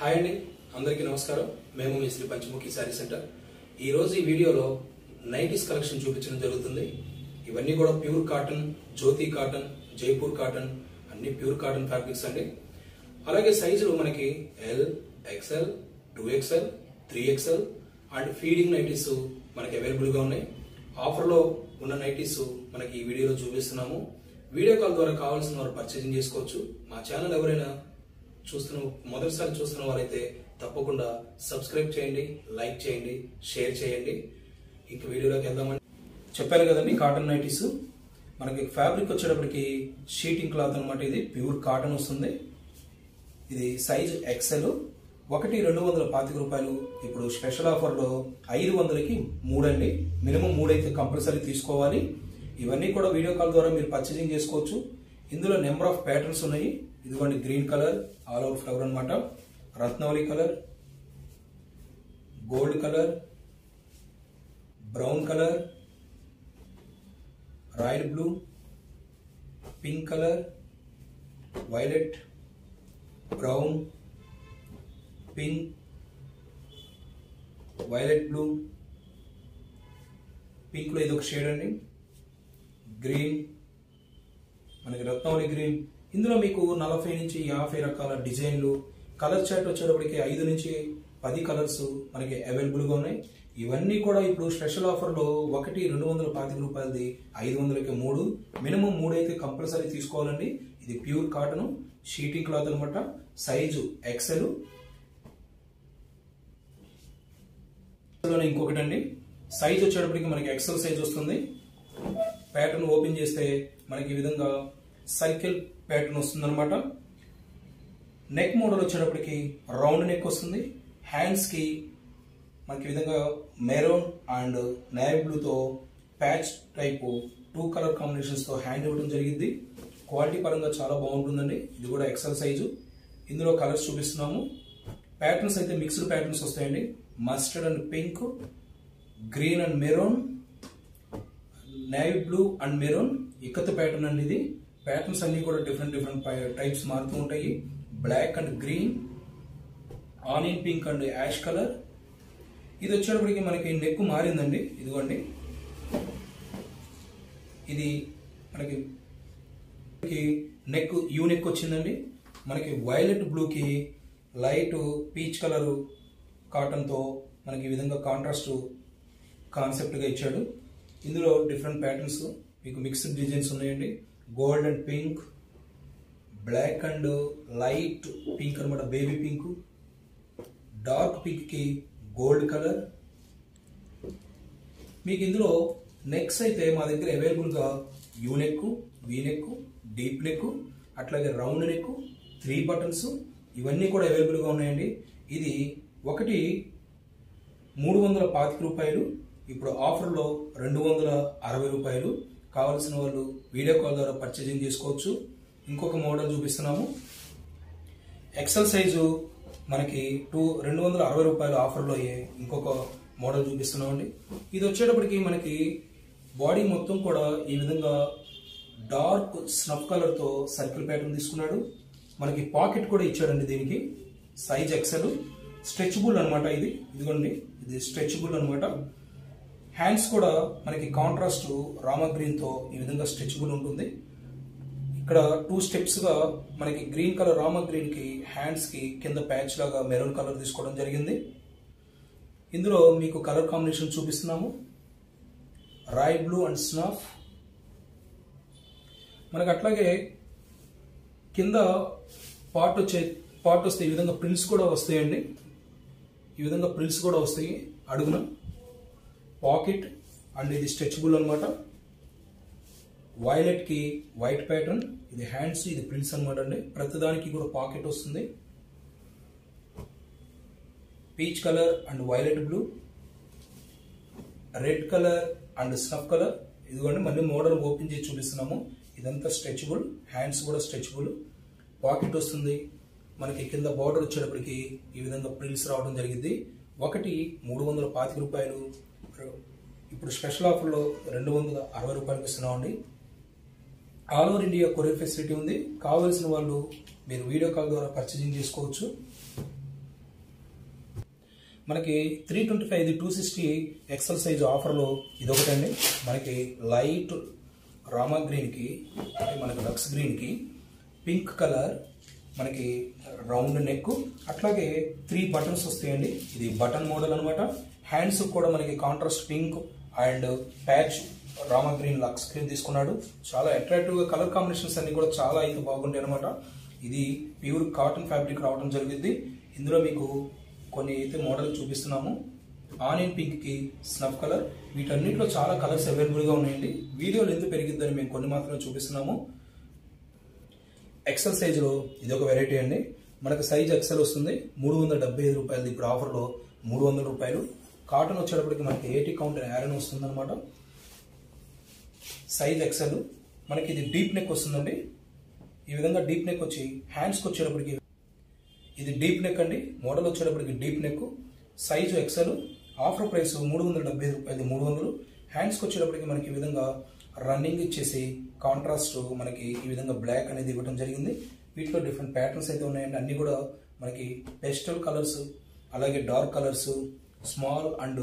Hi అండి, అందరికీ నమస్కారం. మేము మీ శ్రీ పంచముఖి శారీ సెంటర్. ఈ రోజు ఈ వీడియోలో నైటీస్ కలెక్షన్ చూపించడం జరుగుతుంది. ఇవన్నీ కూడా ప్యూర్ కాటన్, జ్యోతి కాటన్, జైపూర్ కాటన్, అన్ని ప్యూర్ కాటన్ ఫ్యాబ్రిక్స్ అండి. అలాగే సైజులు మనకి L, XL, 2XL, 3XL and feeding nighties మనకి అవైలబుల్ గా ఉన్నాయి. ఆఫర్ లో ఉన్న నైటీస్ మనకి ఈ వీడియోలో చూపిస్తున్నాము. వీడియో కాల్ ద్వారా కావాల్సిన వారు పర్చేసింగ్ చేసుకోవచ్చు. మా ఛానల్ ఎవరైనా మొదటిసారి చూస్తున్న వారైతే తప్పకుండా సబ్స్క్రైబ్ చేయండి, లైక్ చేయండి, షేర్ చేయండి. ఇంక వీడియోలోకి వెళ్దామండి. చెప్పాను కదండి, కాటన్ నైటీస్ మనకి ఫ్యాబ్రిక్ వచ్చేటప్పటికి షీటింగ్ క్లాత్ అనమాట. ఇది ప్యూర్ కాటన్ వస్తుంది. ఇది సైజ్ ఎక్సెల్. 225 రూపాయలు. ఇప్పుడు స్పెషల్ ఆఫర్ లో 500కి 3 అండి. మినిమం 3 అయితే కంపల్సరీ తీసుకోవాలి. ఇవన్నీ కూడా వీడియో కాల్ ద్వారా మీరు పర్చేసింగ్ చేసుకోవచ్చు. ఇందులో నెంబర్ ఆఫ్ ప్యాటర్న్స్ ఉన్నాయి. ఇదిగోండి, green colour all over flower అనమాట, రత్నవళి colour, gold colour, brown colour, royal blue, pink colour, violet, brown, pink, violet blue, pink లో ఇది ఒక షేడ్ అండి, గ్రీన్, మనకి రత్నవళి గ్రీన్. ఇందులో మీకు 40 నుంచి 50 రకాల డిజైన్లు, కలర్ చార్ట్ వచ్చేటప్పటికి 5 నుంచి 10 కలర్స్ మనకి అవైలబుల్ గా ఉన్నాయి. ఇవన్నీ కూడా ఇప్పుడు స్పెషల్ ఆఫర్ లో 225 రూపాయలది 500కి 3, మినిమం 3 అయితే కంపల్సరీ తీసుకోవాలండి. ఇది ప్యూర్ కాటన్ షీటింగ్ క్లాత్ అనమాట. Size XL. ఇంకొకటి అండి, సైజ్ వచ్చేటప్పటికి మనకి ఎక్సెల్ సైజ్ వస్తుంది. ప్యాటర్న్ ఓపెన్ చేస్తే మనకి ఈ విధంగా సర్కిల్ ప్యాటర్న్ వస్తుంది అనమాట. నెక్ మోడల్ వచ్చేటప్పటికి రౌండ్ నెక్ వస్తుంది. హ్యాండ్స్ కి మనకి ఈ విధంగా మెరూన్ అండ్ నేవీ బ్లూ తో ప్యాచ్ టైప్ 2 కలర్ కాంబినేషన్స్ తో హ్యాండ్ ఇవ్వడం జరిగింది. క్వాలిటీ పరంగా చాలా బాగుంటుందండి. ఇది కూడా ఎక్సెల్ సైజు. ఇందులో కలర్స్ చూపిస్తున్నాము. ప్యాటర్న్స్ అయితే మిక్స్డ్ ప్యాటర్న్స్ వస్తాయండి. Mustard and pink, green and maroon, navy blue and maroon, ikat pattern అండి. ఇది ప్యాటర్న్స్ అన్ని కూడా డిఫరెంట్ టైప్స్ మారుతూ ఉంటాయి. Black and green, onion pink and ash colour. ఇది వచ్చేటప్పటికి మనకి నెక్ మారిందండి. ఇదిగోండి, ఇది మనకి నెక్ యూ నెక్ వచ్చిందండి. మనకి వైలెట్ బ్లూకి లైట్ పీచ్ కలర్ కాటన్ తో మనకి ఈ విధంగా కాంట్రాస్ట్ కాన్సెప్ట్ గా ఇచ్చాడు. ఇందులో డిఫరెంట్ ప్యాటర్న్స్ మీకు మిక్స్డ్ డిజైన్స్ ఉన్నాయండి. Gold and pink, black and light pink అనమాట, బేబీ పింక్, డార్క్ పింక్ కి గోల్డ్ కలర్. మీకు ఇందులో నెక్స్ అయితే మా దగ్గర అవైలబుల్ గా U neck, V neck, deep neck, అట్లాగే రౌండ్ నెక్, 3 బటన్స్ ఇవన్నీ కూడా అవైలబుల్ గా ఉన్నాయండి. ఇది ఒకటి 325 రూపాయలు. ఇప్పుడు ఆఫర్ లో 260 రూపాయలు. కావాల్సిన వాళ్ళు వీడియో కాల్ ద్వారా పర్చేసింగ్ చేసుకోవచ్చు. ఇంకొక మోడల్ చూపిస్తున్నాము. ఎక్సెల్ సైజు మనకి 260 రూపాయలు ఆఫర్లో ఇంకొక మోడల్ చూపిస్తున్నామండి. ఇది వచ్చేటప్పటికి మనకి బాడీ మొత్తం కూడా ఈ విధంగా డార్క్ స్నఫ్ కలర్ తో సర్కిల్ ప్యాటర్న్ తీసుకున్నాడు. మనకి పాకెట్ కూడా ఇచ్చాడండి. దీనికి సైజ్ ఎక్సెల్, స్ట్రెచబుల్ అనమాట. ఇదిగోండి, ఇది స్ట్రెచబుల్ అనమాట. హ్యాండ్స్ కూడా మనకి కాంట్రాస్ట్ రామా గ్రీన్ తో ఈ విధంగా స్ట్రెచబుల్ ఉంటుంది. ఇక్కడ 2 స్టెప్స్ గా మనకి గ్రీన్ కలర్ రామా గ్రీన్ కి హ్యాండ్స్ కి కింద ప్యాచ్ లాగా మెరూన్ కలర్ తీసుకోవడం జరిగింది. ఇందులో మీకు కలర్ కాంబినేషన్ చూపిస్తున్నాము. Royal blue and snuff. మనకి అట్లాగే కింద పార్ట్ వస్తే ఈ విధంగా ప్రింట్స్ కూడా వస్తాయండి. ఈ విధంగా ప్రింట్స్ కూడా వస్తాయి అడుగున. పాకెట్ అండ్ ఇది స్ట్రెచబుల్ అనమాట. వైలెట్ కి వైట్ ప్యాటర్న్, ఇది హ్యాండ్స్, ఇది ప్రింట్స్ అనమాట అండి. ప్రతిదానికి కూడా పాకెట్ వస్తుంది. Peach colour and violet blue, red colour and snuff colour. ఇదిగోండి, మళ్ళీ మోడల్ ఓపెన్ చేసి చూపిస్తున్నాము. ఇదంతా స్ట్రెచబుల్, హ్యాండ్స్ కూడా స్ట్రెచబుల్, పాకెట్ వస్తుంది. మనకి కింద బార్డర్ వచ్చేటప్పటికి ఈ విధంగా ప్రింట్స్ రావడం జరిగింది. ఒకటి 325 రూపాయలు. ఇప్పుడు స్పెషల్ ఆఫర్ లో 260 రూపాయలకి ఇస్తున్నామండి. All over India courier facility ఉంది. కావాల్సిన వాళ్ళు మీరు వీడియో కాల్ ద్వారా పర్చేసింగ్ చేసుకోవచ్చు. మనకి 325 ఇది 260 ఎక్సెల్ సైజ్ ఆఫర్లో ఇదొకటండి. మనకి లైట్ రామా గ్రీన్కి మనకి లక్స్ గ్రీన్కి పింక్ కలర్ మనకి రౌండ్ నెక్, అట్లాగే 3 బటన్స్ వస్తాయండి. ఇది బటన్ మోడల్ అనమాట. హ్యాండ్స్ కూడా మనకి contrast pink and patch rama green లక్స్ గ్రీన్ తీసుకున్నాడు. చాలా అట్రాక్టివ్గా కలర్ కాంబినేషన్స్ అన్ని కూడా చాలా అయితే బాగుంటాయి అనమాట. ఇది ప్యూర్ కాటన్ ఫ్యాబ్రిక్ రావడం జరిగింది. ఇందులో మీకు కొన్ని అయితే మోడల్ చూపిస్తున్నాము. ఆనియన్ పింక్ కి స్నఫ్ కలర్, వీటన్నిటిలో చాలా కలర్స్ అవైలబుల్ గా ఉన్నాయండి. వీడియోలు ఎందుకు పెరిగిద్దని మేము కొన్ని మాత్రమే చూపిస్తున్నాము. ఎక్సెల్ సైజ్ లో ఇది ఒక వెరైటీ అండి. మనకు సైజ్ ఎక్సెల్ వస్తుంది, 375 రూపాయలు. ఇప్పుడు ఆఫర్ లో 300 రూపాయలు. కాటన్ వచ్చేటప్పటికి మనకి 80 కౌంట్ ఐరన్ వస్తుంది అనమాట. Size XL. మనకి ఇది డీప్ నెక్ వస్తుందండి. ఈ విధంగా డీప్ నెక్ వచ్చి హ్యాండ్స్కి వచ్చేటప్పటికి ఇది డీప్ నెక్ అండి. మోడల్ వచ్చేటప్పటికి deep neck, size XL. Offer price 375 రూపాయలు, 300. హ్యాండ్స్కి వచ్చేటప్పటికి మనకి ఈ విధంగా రన్నింగ్ ఇచ్చేసి కాంట్రాస్ట్ మనకి ఈ విధంగా బ్లాక్ అనేది ఇవ్వడం జరిగింది. వీటిలో డిఫరెంట్ ప్యాటర్న్స్ అయితే ఉన్నాయండి. అన్ని కూడా మనకి పేస్టల్ కలర్స్, అలాగే dark colours, small and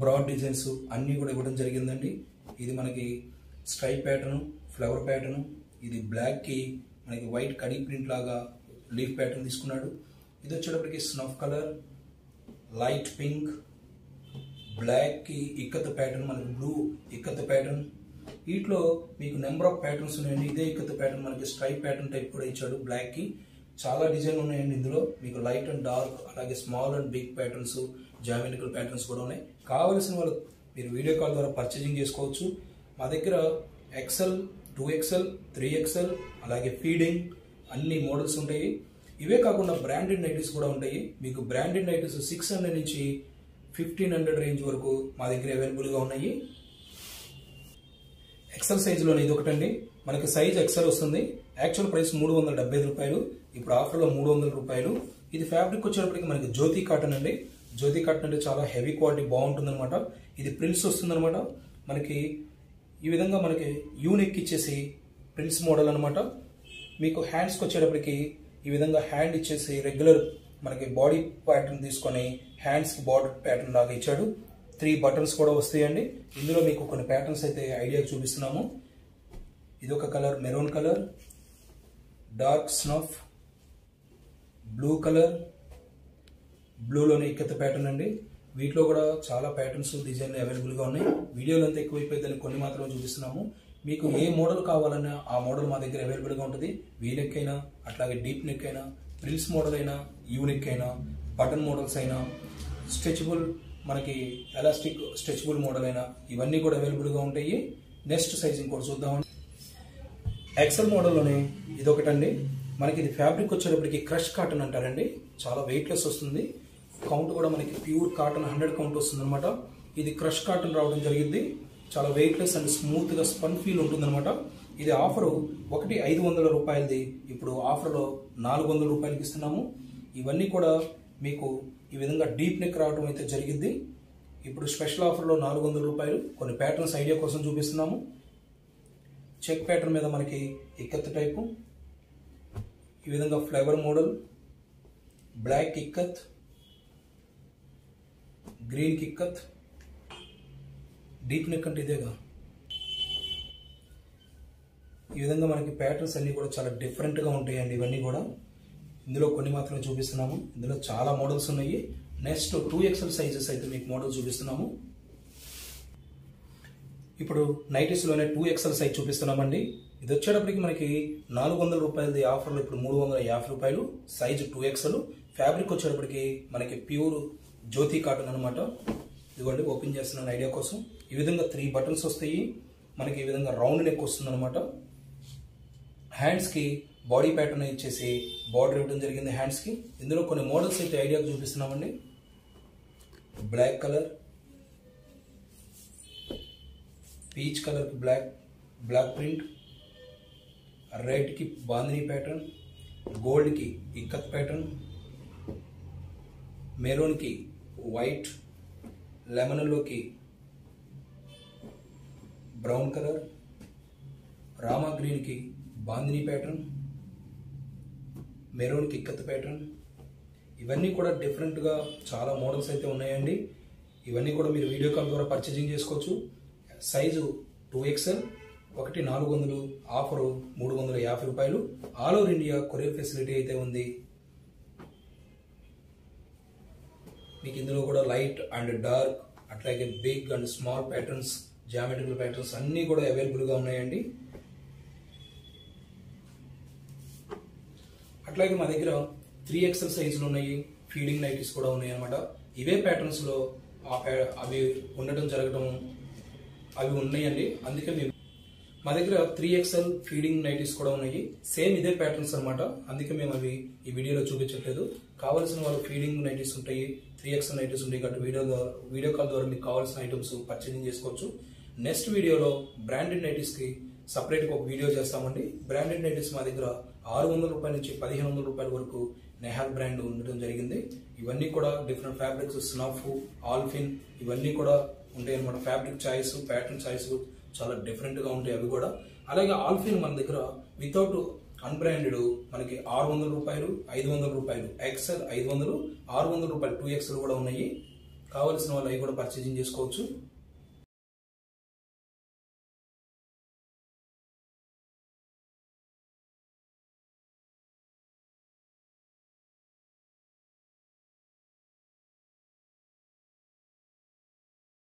broad designs అన్నీ కూడా ఇవ్వడం జరిగిందండి. ఇది మనకి స్ట్రైప్ ప్యాటర్న్, ఫ్లవర్ ప్యాటర్న్. ఇది బ్లాక్ కి మనకి వైట్ కడీ ప్రింట్ లాగా లీఫ్ ప్యాటర్న్ తీసుకున్నాడు. ఇది వచ్చేటప్పటికి snuff colour, light pink, black కి ఇక్కత్ ప్యాటర్న్, మనకి బ్లూ ఇక్కత్ ప్యాటర్న్. వీటిలో మీకు నెంబర్ ఆఫ్ ప్యాటర్న్స్ ఉన్నాయండి. ఇదే ఇక్కత్ ప్యాటర్న్ మనకి స్ట్రైప్ ప్యాటర్న్ టైప్ కూడా ఇచ్చాడు బ్లాక్ కి. చాలా డిజైన్ ఉన్నాయండి ఇందులో. మీకు లైట్ అండ్ డార్క్, అలాగే small and big patterns, geometrical patterns కూడా ఉన్నాయి. కావలసిన వాళ్ళు మీరు వీడియో కాల్ ద్వారా పర్చేజింగ్ చేసుకోవచ్చు. మా దగ్గర ఎక్సెల్, 2XL, 3XL, అలాగే ఫీడింగ్ అన్ని మోడల్స్ ఉంటాయి. ఇవే కాకుండా బ్రాండెడ్ నైటీస్ కూడా ఉంటాయి. మీకు బ్రాండెడ్ నైటీస్ 600 నుంచి 1500 రేంజ్ వరకు మా దగ్గర అవైలబుల్గా ఉన్నాయి. ఎక్సెల్ సైజులోనే ఇది ఒకటండి. మనకి సైజ్ ఎక్సెల్ వస్తుంది. యాక్చువల్ ప్రైస్ 375 రూపాయలు. ఇప్పుడు ఆఫర్లో 300 రూపాయలు. ఇది ఫ్యాబ్రిక్ వచ్చేటప్పటికి మనకి జ్యోతి కాటన్ అండి. జ్యోతి కాటన్ అంటే చాలా హెవీ క్వాలిటీ, బాగుంటుంది అనమాట. ఇది ప్రిల్స్ వస్తుంది అనమాట. మనకి ఈ విధంగా మనకి యూనిక్ ఇచ్చేసి ప్రిల్స్ మోడల్ అనమాట. మీకు హ్యాండ్స్కి వచ్చేటప్పటికి ఈ విధంగా హ్యాండ్ ఇచ్చేసి రెగ్యులర్ మనకి బాడీ ప్యాటర్న్ తీసుకొని హ్యాండ్స్కి బార్డర్ ప్యాటర్న్ లాగా ఇచ్చాడు. 3 బటన్స్ కూడా వస్తాయండి. ఇందులో మీకు కొన్ని ప్యాటర్న్స్ అయితే ఐడియా చూపిస్తున్నాము. ఇది ఒక colour maroon colour, dark snuff, blue colour, బ్లూలోనే ఇక్కత ప్యాటర్న్ అండి. వీటిలో కూడా చాలా ప్యాటర్న్స్, డిజైన్లు అవైలబుల్గా ఉన్నాయి. వీడియోలు అంతా ఎక్కువైపోయిందని కొన్ని మాత్రమే చూపిస్తున్నాము. మీకు ఏ మోడల్ కావాలన్నా ఆ మోడల్ మా దగ్గర అవైలబుల్గా ఉంటుంది. వీ నెక్ అయినా, అట్లాగే డీప్ నెక్ అయినా, ప్రిల్స్ మోడల్ అయినా, యూ నెక్ అయినా, బటన్ మోడల్స్ అయినా, స్ట్రెచబుల్ మనకి ఎలాస్టిక్ స్ట్రెచబుల్ మోడల్ అయినా, ఇవన్నీ కూడా అవైలబుల్గా ఉంటాయి. నెక్స్ట్ సైజింగ్ కూడా చూద్దామండి. ఎక్సెల్ మోడల్లోనే ఇదొకటండి. మనకి ఇది ఫ్యాబ్రిక్ వచ్చేటప్పటికి క్రష్ కాటన్ అంటారండి. చాలా వెయిట్లెస్ వస్తుంది. కౌంట్ కూడా మనకి ప్యూర్ కాటన్ 100 కౌంట్ వస్తుంది అనమాట. ఇది క్రష్ కాటన్ రావడం జరిగింది. చాలా వెయిట్లెస్ అండ్ స్మూత్ గా స్పన్ ఫీల్ ఉంటుంది అనమాట. ఇది ఆఫర్ ఒకటి 500 రూపాయలది. ఇప్పుడు ఆఫర్లో 400 రూపాయలకి ఇస్తున్నాము. ఇవన్నీ కూడా మీకు ఈ విధంగా డీప్ నెక్ రావడం అయితే జరిగింది. ఇప్పుడు స్పెషల్ ఆఫర్లో 400 రూపాయలు. కొన్ని ప్యాటర్న్స్ ఐడియా కోసం చూపిస్తున్నాము. చెక్ ప్యాటర్న్ మీద మనకి ఇక్కత్ టైపు, ఈ విధంగా flower model, black ikat, green ikat, deep neck అంటే ఇదేగా. ఈ విధంగా మనకి ప్యాటర్న్స్ అన్ని కూడా చాలా డిఫరెంట్గా ఉంటాయండి. ఇవన్నీ కూడా ఇందులో కొన్ని మాత్రమే చూపిస్తున్నాము. ఇందులో చాలా మోడల్స్ ఉన్నాయి. నెక్స్ట్ 2XL సైజెస్ అయితే మీకు మోడల్ చూపిస్తున్నాము. ఇప్పుడు నైటీస్లోనే 2XL సైజ్ చూపిస్తున్నామండి. ఇది వచ్చేటప్పటికి మనకి 400 రూపాయలది. ఆఫర్లో ఇప్పుడు 350 రూపాయలు. Size 2XL. ఫ్యాబ్రిక్ వచ్చేటప్పటికి మనకి ప్యూర్ జ్యోతి కాటన్ అనమాట. ఇదిగోండి ఓపెన్ చేస్తున్నాను ఐడియా కోసం. ఈ విధంగా 3 బటన్స్ వస్తాయి. మనకి ఈ విధంగా రౌండ్ నెక్ వస్తుంది అనమాట. హ్యాండ్స్కి బాడీ ప్యాటర్న్ ఇచ్చేసి బార్డర్ ఇవ్వడం జరిగింది హ్యాండ్స్కి. ఇందులో కొన్ని మోడల్స్ అయితే ఐడియా చూపిస్తున్నామండి. బ్లాక్ కలర్, పీచ్ కలర్కి బ్లాక్ ప్రింట్, రెడ్కి బాందిని ప్యాటర్న్, గోల్డ్కి ఇక్కత్ ప్యాటర్న్, మెరూన్కి వైట్, లెమన్లోకి బ్రౌన్ కలర్, రామా గ్రీన్కి బాందిని ప్యాటర్న్, మెరూన్కి ఇక్కత్ ప్యాటర్న్. ఇవన్నీ కూడా డిఫరెంట్గా చాలా మోడల్స్ అయితే ఉన్నాయండి. ఇవన్నీ కూడా మీరు వీడియో కాల్ ద్వారా పర్చేజింగ్ చేసుకోవచ్చు. సైజు 2XL, ఒకటి 400, ఆఫరు 350 రూపాయలు. All over India courier facility అయితే ఉంది. మీకు ఇందులో కూడా లైట్ అండ్ డార్క్, అట్లాగే big and small patterns, geometrical patterns అన్నీ కూడా అవైలబుల్గా ఉన్నాయండి. అట్లాగే మా దగ్గర 3XL సైజులు ఉన్నాయి, ఫీడింగ్ నైటీస్ కూడా ఉన్నాయి అన్నమాట. ఇవే ప్యాటర్న్స్లో అవి ఉండటం జరగడం అవి ఉన్నాయండి. అందుకే మేము మా దగ్గర 3XL ఫీడింగ్ నైటీస్ కూడా ఉన్నాయి. సేమ్ ఇదే ప్యాటర్న్స్ అనమాట. అందుకే మేము అవి ఈ వీడియోలో చూపించట్లేదు. కావాల్సిన వాళ్ళు ఫీడింగ్ నైటీస్ ఉంటాయి, 3XL నైటీస్ ఉంటాయి కాబట్టి వీడియో కాల్ ద్వారా మీకు కావాల్సిన ఐటమ్స్ పర్చేజింగ్ చేసుకోవచ్చు. నెక్స్ట్ వీడియోలో బ్రాండెడ్ నైటీస్ కి సపరేట్ గా ఒక వీడియో చేస్తామండి. బ్రాండెడ్ నైటీస్ మా దగ్గర 600 రూపాయల నుంచి 1500 రూపాయల వరకు నెహాల్ బ్రాండ్ ఉండడం జరిగింది. ఇవన్నీ కూడా డిఫరెంట్ ఫ్యాబ్రిక్స్, స్నఫ్, ఆల్ఫిన్ ఇవన్నీ కూడా ఉంటాయి అనమాట. ఫ్యాబ్రిక్ చాయిస్, ప్యాటర్న్ చాయిస్ చాలా డిఫరెంట్ గా ఉంటాయి అవి కూడా. అలాగే ఆల్ఫిన్ మన దగ్గర వితౌట్ అన్బ్రాండెడ్ మనకి 600 రూపాయలు, 500 రూపాయలు, XL 500, 600 రూపాయలు 2XL కూడా ఉన్నాయి. కావలసిన వాళ్ళు అవి కూడా పర్చేజింగ్ చేసుకోవచ్చు.